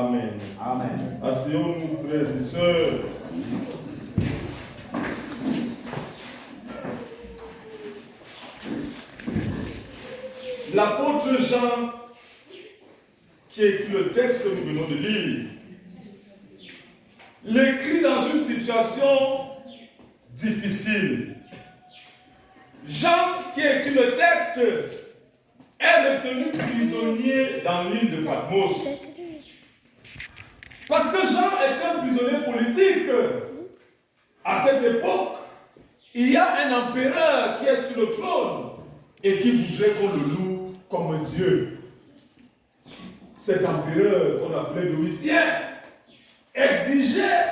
Amen. Amen. Asseyons-nous, frères et sœurs. L'apôtre Jean, qui écrit le texte que nous venons de lire, l'écrit dans une situation difficile. Jean, qui écrit le texte, est retenu prisonnier dans l'île de Patmos. Parce que Jean était un prisonnier politique. À cette époque, il y a un empereur qui est sur le trône et qui voudrait qu'on le loue comme un Dieu. Cet empereur, qu'on appelait Domitien, exigeait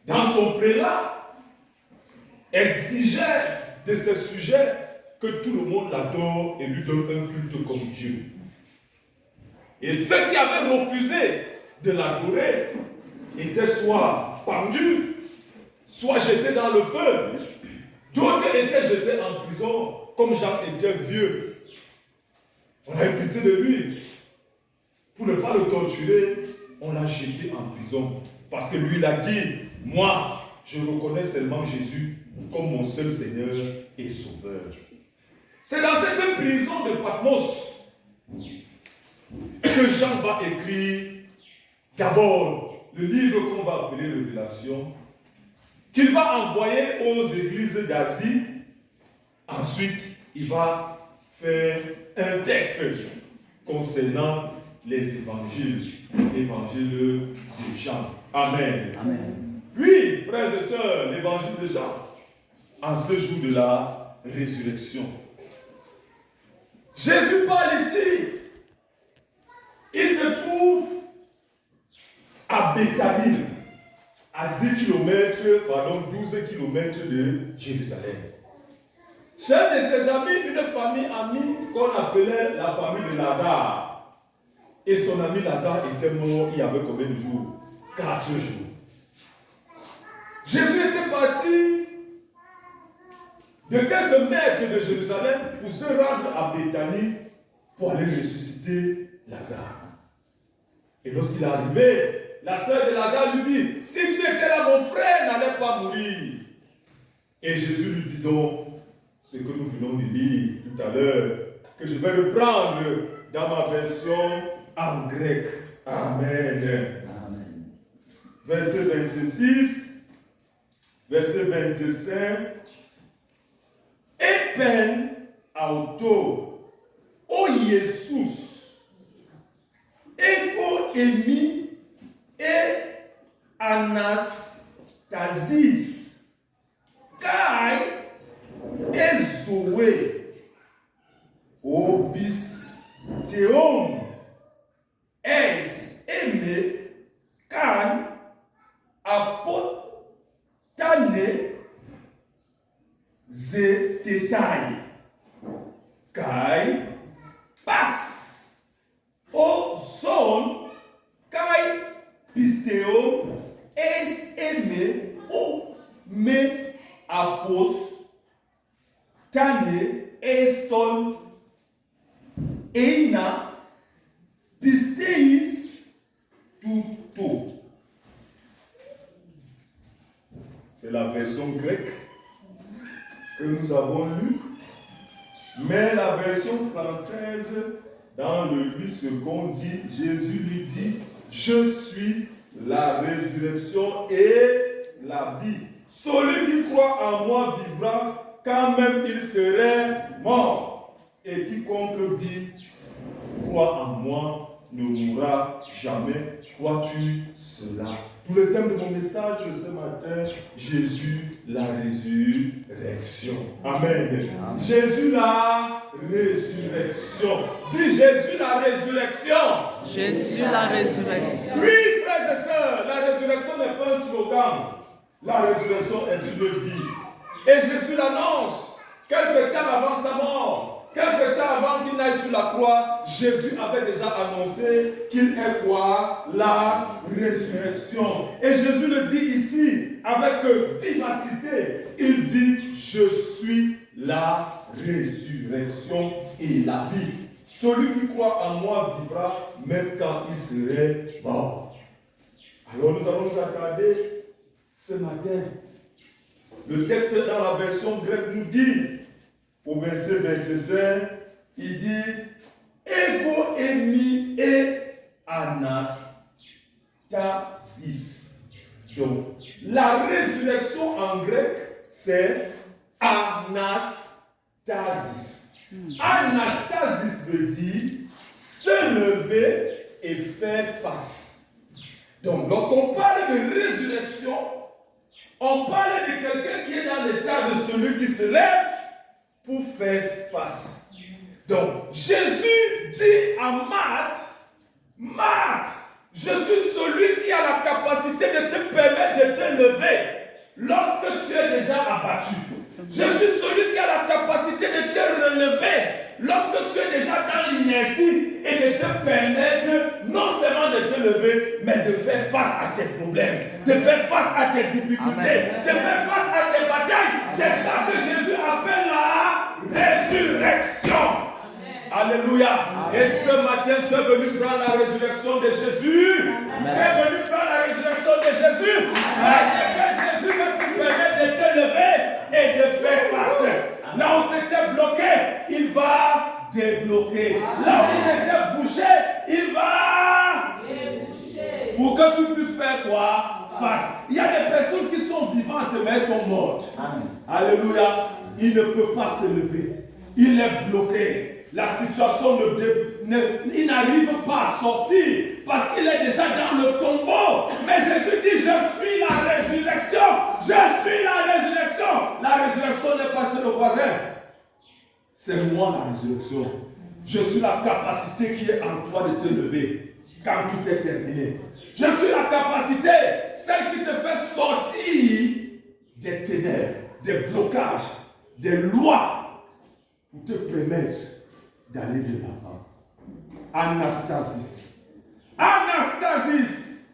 dans son prélat, exigeait de ses sujets que tout le monde l'adore et lui donne un culte comme Dieu. Et ceux qui avaient refusé de l'adorer étaient soit pendus, soit jetés dans le feu. D'autres étaient jetés en prison, comme Jean était vieux. On a eu pitié de lui. Pour ne pas le torturer, on l'a jeté en prison. Parce que lui, il a dit, moi, je reconnais seulement Jésus comme mon seul Seigneur et Sauveur. C'est dans cette prison de Patmos que Jean va écrire d'abord le livre qu'on va appeler Révélation, qu'il va envoyer aux églises d'Asie. Ensuite, il va faire un texte concernant les évangiles, l'évangile de Jean. Amen. Amen. Puis, frères et sœurs, l'évangile de Jean, en ce jour de la résurrection. Jésus parle ici. Il se trouve à Béthanie, à 12 km de Jérusalem. Chez un de ses amis, une famille amie qu'on appelait la famille de Lazare. Et son ami Lazare était mort il y avait combien de jours? 4 jours. Jésus était parti de quelques mètres de Jérusalem pour se rendre à Béthanie pour aller ressusciter Lazare. Et lorsqu'il est arrivé, la sœur de Lazare lui dit, si tu étais là, mon frère n'allait pas mourir. Et Jésus lui dit donc, ce que nous venons de lire tout à l'heure, que je vais reprendre dans ma version en grec. Amen. Amen. Verset 26, verset 25. Epen auto, o Jesus, ego emi e anastasis, kai ezoe, obis teom, es eme, kan apotane, ze tetai, kai pas, o son, kai pisteo, es eme, o me apos, tane, eston, eina, pisteis, tuto. C'est la version grecque que nous avons lue, mais la version française, dans le 8 secondes, dit, Jésus lui dit, je suis la résurrection et la vie. Celui qui croit en moi vivra quand même il serait mort. Et quiconque vit, croit en moi, ne mourra jamais. Crois-tu cela? Tout le thème de mon message de ce matin, Jésus la résurrection. Amen. Amen. Jésus la résurrection. Dis Jésus la résurrection. Jésus la résurrection. Oui, frères et sœurs, la résurrection n'est pas un slogan. La résurrection est une vie. Et Jésus l'annonce quelque temps avant sa mort. Quelque temps avant qu'il n'aille sur la croix, Jésus avait déjà annoncé qu'il est quoi? La résurrection. Et Jésus le dit ici avec vivacité. Il dit, je suis la résurrection et la vie. celui qui croit en moi vivra même quand il serait mort. Alors nous allons nous attarder ce matin. Le texte dans la version grecque nous dit, au verset 25, il dit Ego emi et anastasis. Donc, la résurrection en grec, c'est anastasis. Anastasis veut dire se lever et faire face. Donc, lorsqu'on parle de résurrection, on parle de quelqu'un qui est dans l'état de celui qui se lève pour faire face. Donc, Jésus dit à Marthe, Marthe, je suis celui qui a la capacité de te permettre de te lever lorsque tu es déjà abattu. Je suis celui qui a la capacité de te relever lorsque tu es déjà dans l'inertie et de te permettre non seulement de te lever, mais de faire face à tes problèmes, de faire face à tes difficultés, de faire face à tes batailles. C'est ça que Jésus appelle la résurrection. Alléluia. Et ce matin, tu es venu prendre la résurrection de Jésus. Tu es venu prendre la résurrection de Jésus. Parce que Jésus va te permettre de te lever et de faire face. Là où c'était bloqué, il va débloquer. Là où c'était bouché, il va déboucher. Pour que tu puisses faire quoi? Face. Il y a des personnes qui sont vivantes, mais elles sont mortes. Amen. Alléluia. Il ne peut pas se lever. Il est bloqué. La situation il n'arrive pas à sortir parce qu'il est déjà dans le tombeau. Mais Jésus dit, je suis la résurrection. Je suis la résurrection. La résurrection n'est pas chez le voisin. C'est moi la résurrection. Je suis la capacité qui est en toi de te lever quand tout est terminé. Je suis la capacité, celle qui te fait sortir des ténèbres, des blocages, des lois pour te permettre d'aller de l'avant. Anastasis. Anastasis,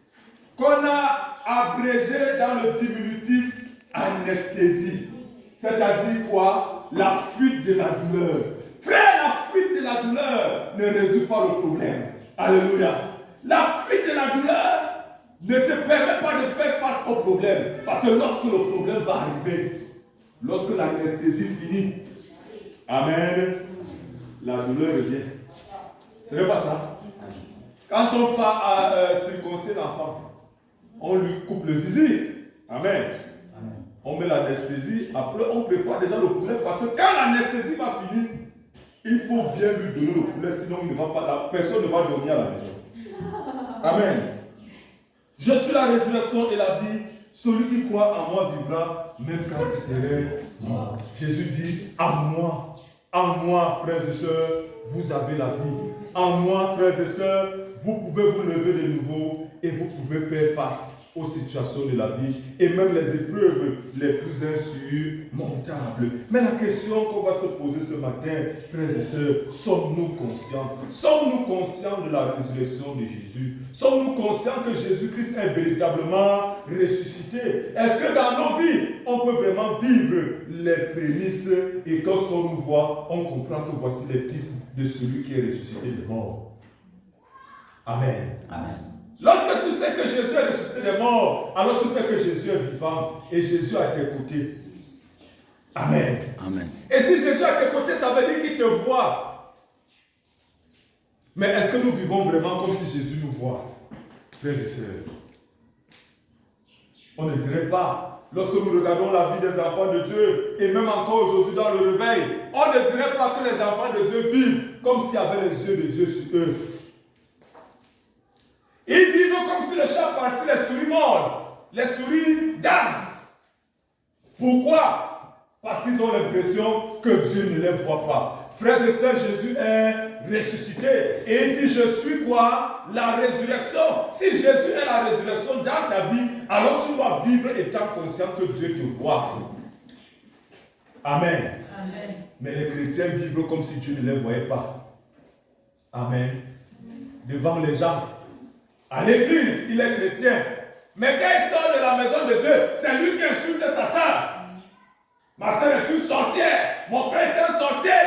qu'on a abrégé dans le diminutif anesthésie. C'est-à-dire quoi? La fuite de la douleur. Frère, la fuite de la douleur ne résout pas le problème. Alléluia. La fuite de la douleur ne te permet pas de faire face au problème. Parce que lorsque le problème va arriver, lorsque l'anesthésie finit, amen, la douleur revient. Ce n'est pas ça. Quand on part à circoncire l'enfant, on lui coupe le zizi. Amen. On met l'anesthésie, après on prépare déjà le poulet parce que quand l'anesthésie va finir, il faut bien lui donner le poulet, sinon il ne va pas, la personne ne va dormir à la maison. Amen. Je suis la résurrection et la vie. Celui qui croit en moi vivra même quand il serait mort. Jésus dit, en moi, frères et sœurs, vous avez la vie. En moi, frères et sœurs, vous pouvez vous lever de nouveau et vous pouvez faire face aux situations de la vie et même les épreuves les plus insurmontables. Mais la question qu'on va se poser ce matin, frères et sœurs, sommes-nous conscients? Sommes-nous conscients de la résurrection de Jésus? Sommes-nous conscients que Jésus-Christ est véritablement ressuscité? Est-ce que dans nos vies, on peut vraiment vivre les prémices et lorsqu'on nous voit, on comprend que voici les fils de celui qui est ressuscité des morts? Amen. Amen. Lorsque tu sais que Jésus est ressuscité des morts, alors tu sais que Jésus est vivant et Jésus est à tes côtés. Amen. Amen. Et si Jésus est à tes côtés, ça veut dire qu'il te voit. Mais est-ce que nous vivons vraiment comme si Jésus nous voit? Frères et sœurs, on ne dirait pas. Lorsque nous regardons la vie des enfants de Dieu, et même encore aujourd'hui dans le réveil, on ne dirait pas que les enfants de Dieu vivent comme s'il y avait les yeux de Dieu sur eux. Ils vivent comme si le chat partit, les souris mordent, les souris dansent. Pourquoi? Parce qu'ils ont l'impression que Dieu ne les voit pas. Frères et sœurs, Jésus est ressuscité. Et il dit, je suis quoi? La résurrection. Si Jésus est la résurrection dans ta vie, alors tu dois vivre étant conscient que Dieu te voit. Amen. Amen. Mais les chrétiens vivent comme si Dieu ne les voyait pas. Amen. Devant les gens. À l'église, il est chrétien. Mais quand il sort de la maison de Dieu, c'est lui qui insulte sa sœur. Ma sœur est une sorcière. Mon frère est un sorcier.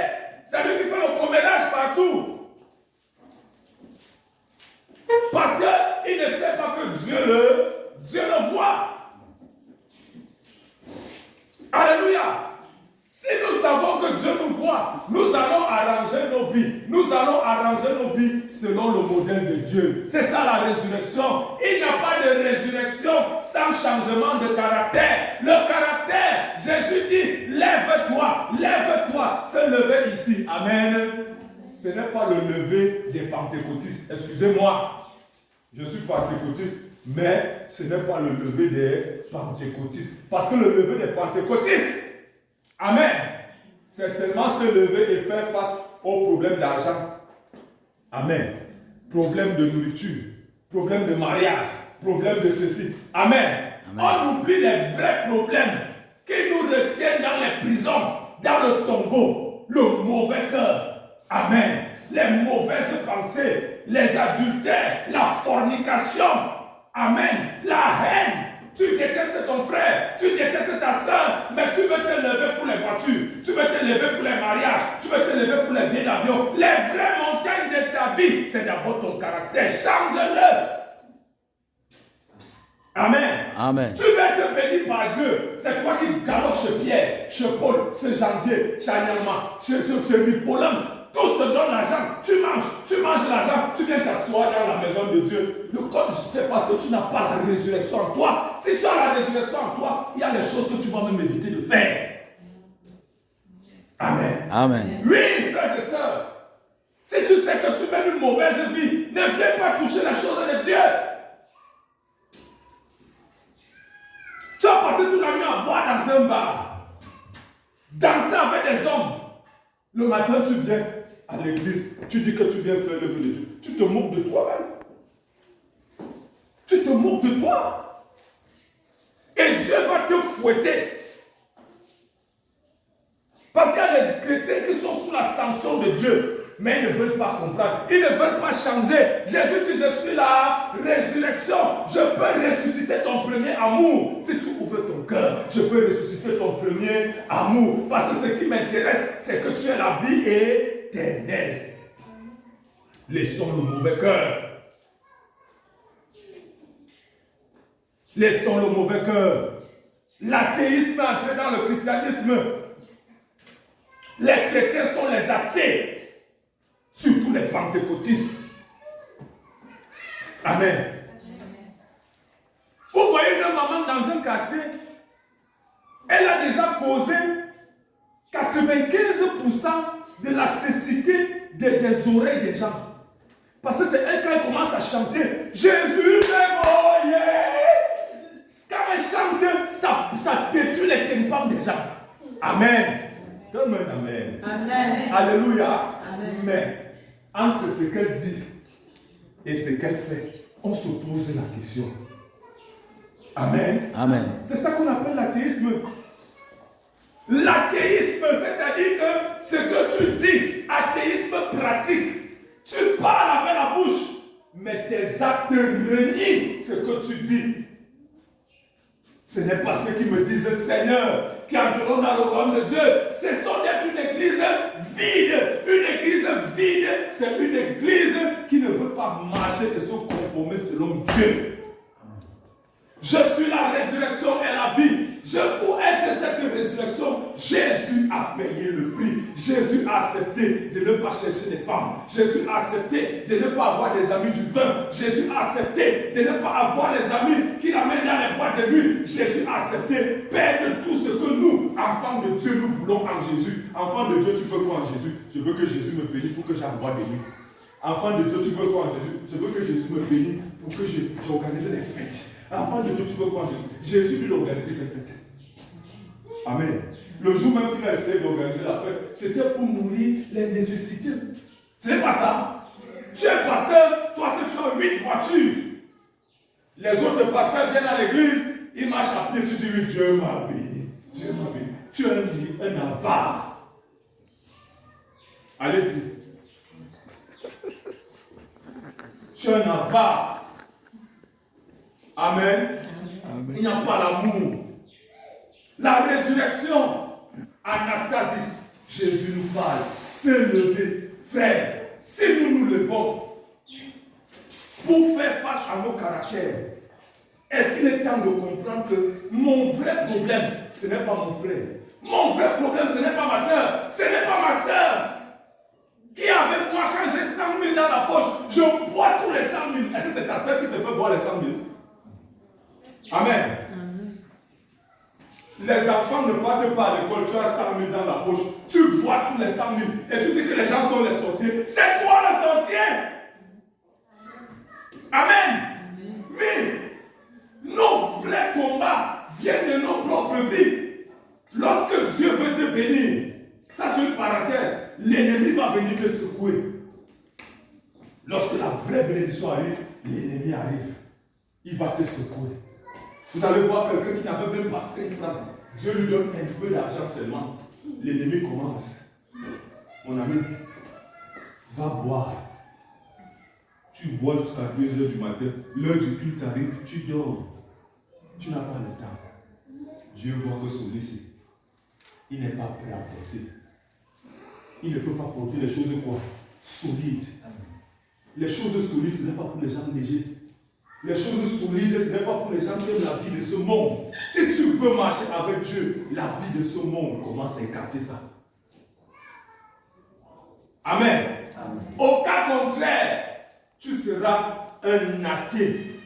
C'est lui qui fait le commérage partout. que Dieu le voit. Alléluia. Si nous savons que Dieu nous voit, nous allons arranger nos vies. Nous allons arranger nos vies selon le modèle de Dieu. C'est ça la résurrection. Il n'y a pas de résurrection sans changement de caractère. Le caractère, Jésus dit, lève-toi, lève-toi. Se lever ici. Amen. Ce n'est pas le lever des pentecôtistes. Excusez-moi, je suis pentecôtiste, mais ce n'est pas le lever des pentecôtistes. Parce que le lever des pentecôtistes, amen, c'est seulement se lever et faire face aux problèmes d'argent. Amen. Problème de nourriture, problème de mariage, problème de ceci. Amen. On oublie les vrais problèmes qui nous retiennent dans les prisons, dans le tombeau, le mauvais cœur. Amen. Les mauvaises pensées, les adultères, la fornication. Amen. La haine. Tu détestes ton frère, tu détestes ta soeur, mais tu veux te lever pour les voitures, tu veux te lever pour les mariages, tu veux te lever pour les billets d'avion. Les vraies montagnes de ta vie, c'est d'abord ton caractère. Change-le. Amen. Amen. Tu veux être béni par Dieu. C'est toi qui galope chez Pierre, chez Paul, chez Janvier, chez Agnama, chez Ripolam. Tous te donnent l'argent, tu manges l'argent, tu viens t'asseoir dans la maison de Dieu. C'est parce que tu n'as pas la résurrection en toi. Si tu as la résurrection en toi, il y a des choses que tu vas même éviter de faire. Amen. Amen. Oui, frères et sœurs, si tu sais que tu mènes une mauvaise vie, ne viens pas toucher les choses de Dieu. Tu as passé toute la nuit à boire dans un bar, danser avec des hommes. Le matin, tu viens à l'église, tu dis que tu viens faire l'œuvre de Dieu. Tu te moques de toi-même. Tu te moques de toi. Et Dieu va te fouetter. Parce qu'il y a des chrétiens qui sont sous la sanction de Dieu, mais ils ne veulent pas comprendre. Ils ne veulent pas changer. Jésus dit, je suis la résurrection. Je peux ressusciter ton premier amour. Si tu ouvres ton cœur, je peux ressusciter ton premier amour. Parce que ce qui m'intéresse, c'est que tu aies la vie éternelle. Laissons le mauvais cœur. Laissons le mauvais cœur. L'athéisme est entré dans le christianisme. Les chrétiens sont les athées. Surtout les pentecôtistes. Amen. Vous voyez une maman dans un quartier, elle a déjà causé 95% de la cécité des oreilles des gens. Parce que c'est elle, quand elle commence à chanter, Jésus est mort, quand elle chante, ça détruit les tympans des gens. Amen. Donne-moi un amen. Amen. Alléluia. Amen. Mais entre ce qu'elle dit et ce qu'elle fait, on se pose la question. Amen. Amen. C'est ça qu'on appelle l'athéisme. L'athéisme, c'est-à-dire que ce que tu dis, athéisme pratique. Tu parles avec la bouche, mais tes actes renient ce que tu dis. Ce n'est pas ceux qui me disent Seigneur, qui entreront dans le royaume de Dieu. Ce sont d'être une église vide. Une église vide, c'est une église qui ne veut pas marcher et se conformer selon Dieu. Je suis la résurrection et la vie. Pour être cette résurrection, Jésus a payé le prix. Jésus a accepté de ne pas chercher des femmes. Jésus a accepté de ne pas avoir des amis du vin. Jésus a accepté de ne pas avoir les amis qui l'amènent dans les boîtes de nuit. Jésus a accepté de perdre tout ce que nous, enfants de Dieu, nous voulons en Jésus. Enfant de Dieu, tu veux quoi en Jésus? Je veux que Jésus me bénisse pour que j'aille en boîte de nuit. Enfant de Dieu, tu veux quoi en Jésus? Je veux que Jésus me bénisse pour que j'organise des fêtes. Enfant de Dieu, tu veux quoi en Jésus? Jésus lui organisé les fêtes. Amen. Le jour même qu'il a essayé d'organiser la fête, c'était pour nourrir les nécessités. Ce n'est pas ça. Tu es pasteur, toi tu as 8 voitures. Les autres pasteurs viennent à l'église, ils marchent à pied, tu dis oui, Dieu m'a béni. Dieu m'a béni. Tu es un avare. Allez dire. Tu es un avare. Amen. Amen. Il n'y a pas l'amour. La résurrection, Anastasis, Jésus nous parle, se lever, frère. Si nous nous levons, pour faire face à nos caractères. Est-ce qu'il est temps de comprendre que mon vrai problème, ce n'est pas mon frère. Mon vrai problème, ce n'est pas ma soeur. Ce n'est pas ma soeur. Qui est avec moi quand j'ai 100 000 dans la poche, je bois tous les 100 000. Est-ce que c'est ta soeur qui te peut boire les 100 000? Amen. Les enfants ne partent pas à l'école, tu as 100 000 dans la poche, tu bois tous les 100 000 et tu dis que les gens sont les sorciers. C'est toi le sorcier. Amen. Oui. Nos vrais combats viennent de nos propres vies. Lorsque Dieu veut te bénir, ça c'est une parenthèse, l'ennemi va venir te secouer. Lorsque la vraie bénédiction arrive, l'ennemi arrive. Il va te secouer. Vous allez voir quelqu'un qui n'avait même pas 5 francs. Dieu lui donne un peu d'argent seulement. L'ennemi commence. Mon ami, va boire. Tu bois jusqu'à 2 h du matin. L'heure du culte arrive, tu dors. Tu n'as pas le temps. Dieu voit que celui-ci, il n'est pas prêt à porter. Il ne peut pas porter les choses quoi? Solides. Les choses solides, ce n'est pas pour les gens légers. Les choses solides, ce n'est pas pour les gens qui aiment la vie de ce monde. Si tu veux marcher avec Dieu, la vie de ce monde, commence à écarter ça. Amen. Amen. Au cas contraire, tu seras un athée.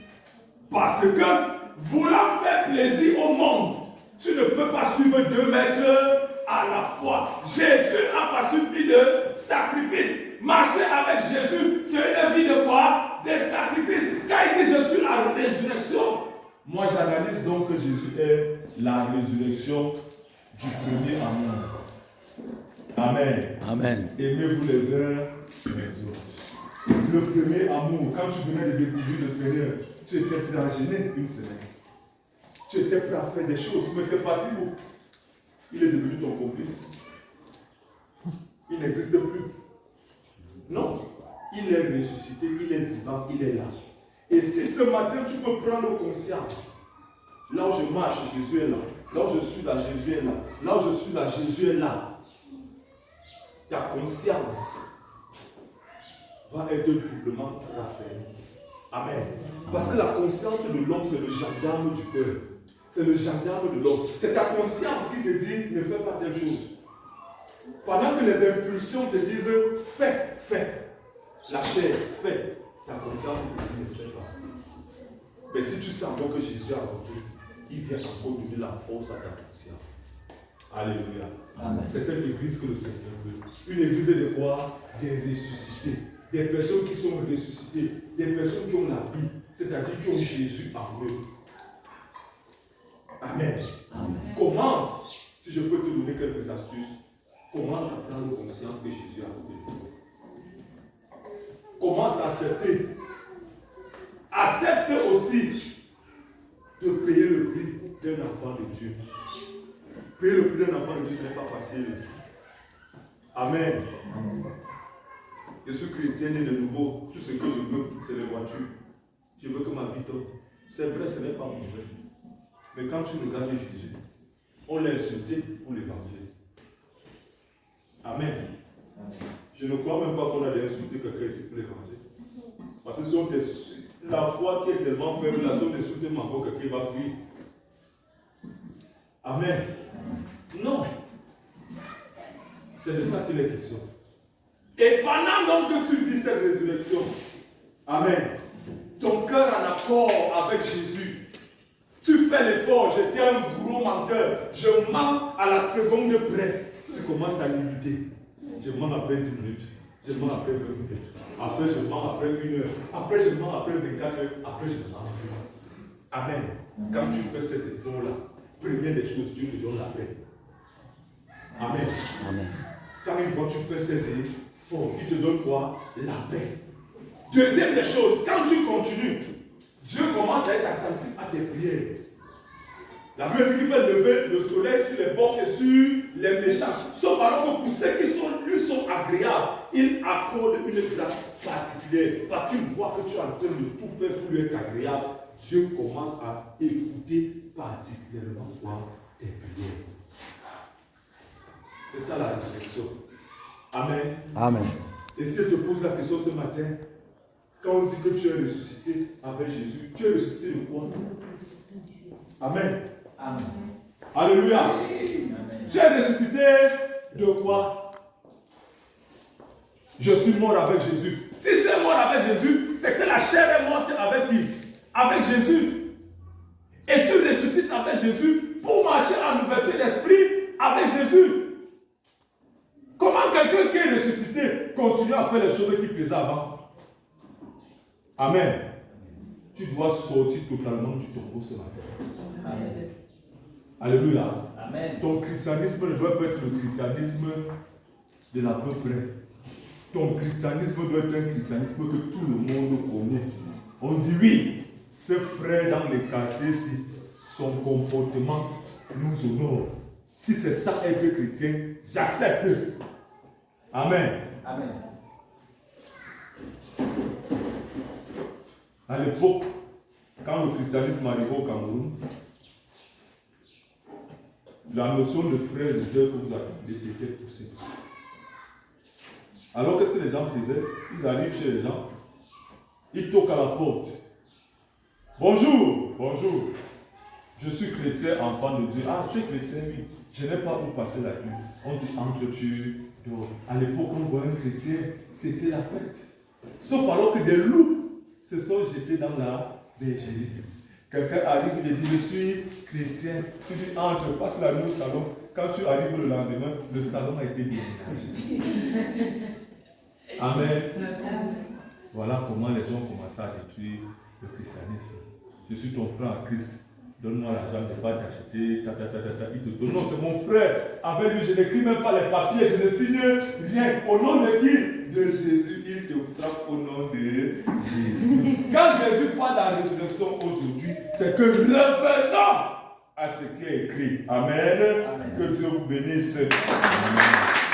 Parce que, voulant faire plaisir au monde, tu ne peux pas suivre 2 maîtres à la fois. Jésus a passé une vie de sacrifice. Marcher avec Jésus, c'est une vie de quoi? De sacrifice. Quand il dit je suis la résurrection, moi j'analyse donc que Jésus est la résurrection du premier amour. Amen. Amen. Aimez-vous les uns les autres. Le premier amour, quand tu venais de découvrir le Seigneur, tu étais prêt à gêner une semaine. Tu étais prêt à faire des choses, mais c'est parti où? Il est devenu ton complice. Il n'existe plus. Non, il est ressuscité, il est vivant, il est là. Et si ce matin tu peux prendre conscience, là où je marche, Jésus est là. Là où je suis là, Jésus est là. Là où je suis là, Jésus est là. Ta conscience va être doublement raffermie. Amen. Parce que la conscience de l'homme, c'est le gendarme du cœur. C'est le gendarme de l'homme. C'est ta conscience qui te dit ne fais pas telle chose. Pendant que les impulsions te disent fais, fais. La chair, fais. Ta conscience te dit ne fais pas. Mais si tu sens que Jésus a rendu, il vient encore donner la force à ta conscience. Alléluia. Amen. C'est cette église que le Seigneur veut. Une église de quoi? Des ressuscités. Des personnes qui sont ressuscitées. Des personnes qui ont la vie. C'est-à-dire qui ont Jésus en eux. Amen. Amen. Commence, si je peux te donner quelques astuces, commence à prendre conscience que Jésus a côté de toi. Commence à accepter. Accepte aussi de payer le prix d'un enfant de Dieu. Payer le prix d'un enfant de Dieu, ce n'est pas facile. Amen. Je suis chrétien né de nouveau. Tout ce que je veux, c'est les voitures. Je veux que ma vie tombe. C'est vrai, ce n'est pas mauvais. Mais quand tu regardes Jésus, on l'a insulté pour l'évangile. Amen. Je ne crois même pas qu'on allait insulter quelqu'un ici pour l'évangile. Parce que la foi qui est tellement faible, la somme d'insulter encore quelqu'un va fuir. Amen. Non. C'est de ça qu'il est question. Et pendant donc que tu vis cette résurrection, amen, ton cœur en accord avec Jésus, tu fais l'effort, j'étais un gros menteur, je mens à la seconde près, tu commences à limiter. Je mens après 10 minutes, je mens après 20 minutes, après je mens après 1 heure, après je mens après 24 heures, après je mens après. Amen. Quand tu fais ces efforts-là, première des choses, Dieu te donne la paix. Amen. Amen. Quand il voit que tu fais ces efforts, il te donne quoi? La paix. Deuxième des choses, quand tu continues, Dieu commence à être attentif à tes prières. La Bible dit qu'il fait lever le soleil sur les bons et sur les méchants. Sauf alors que pour ceux qui lui sont agréables, il accorde une grâce particulière. Parce qu'il voit que tu es en train de tout faire pour lui être agréable. Dieu commence à écouter particulièrement tes prières. C'est ça la résurrection. Amen. Amen. Et si je te pose la question ce matin, Quand on dit que tu es ressuscité avec Jésus, tu es ressuscité de quoi? Amen. Amen. Alléluia. Amen. Tu es ressuscité de quoi? Je suis mort avec Jésus. Si tu es mort avec Jésus, c'est que la chair est morte avec qui? Avec Jésus. Et tu ressuscites avec Jésus pour marcher en ouverture d'esprit avec Jésus. Comment quelqu'un qui est ressuscité continue à faire les choses qu'il faisait avant? Amen. Tu dois sortir totalement du tombeau ce matin. Amen. Alléluia. Amen. Ton christianisme ne doit pas être le christianisme de l'à peu près. Ton christianisme doit être un christianisme que tout le monde connaît. On dit oui, ce frère dans les quartiers, si son comportement nous honore. Si c'est ça être chrétien, j'accepte. Amen. Amen. À l'époque, quand le christianisme arrivait au Cameroun, la notion de frères et sœurs que vous attendez, c'était poussé. Alors qu'est-ce que les gens faisaient? Ils arrivent chez les gens, ils toquent à la porte. Bonjour, bonjour. Je suis chrétien, enfant de Dieu. Ah, tu es chrétien, oui. Je n'ai pas où passer la nuit. On dit entre-tu dehors. À l'époque, on voit un chrétien, c'était la fête. Sauf alors que des loups se sont jetés dans la bergerie. Quelqu'un arrive, il dit, je suis chrétien. Tu dis, entre, passe la nuit au salon. Quand tu arrives le lendemain, le salon a été déménagé. Amen. Voilà comment les gens ont commencé à détruire le christianisme. Je suis ton frère en Christ. Donne-moi l'argent, je ne vais pas t'acheter. Il te donne. Non, c'est mon frère. Avec lui, je n'écris même pas les papiers, je ne signe rien. Au nom de qui? De Jésus. Il te frappe au nom de Jésus. Quand Jésus parle de la résurrection aujourd'hui, c'est que revenons à ce qui est écrit. Amen. Amen. Que Dieu vous bénisse. Amen.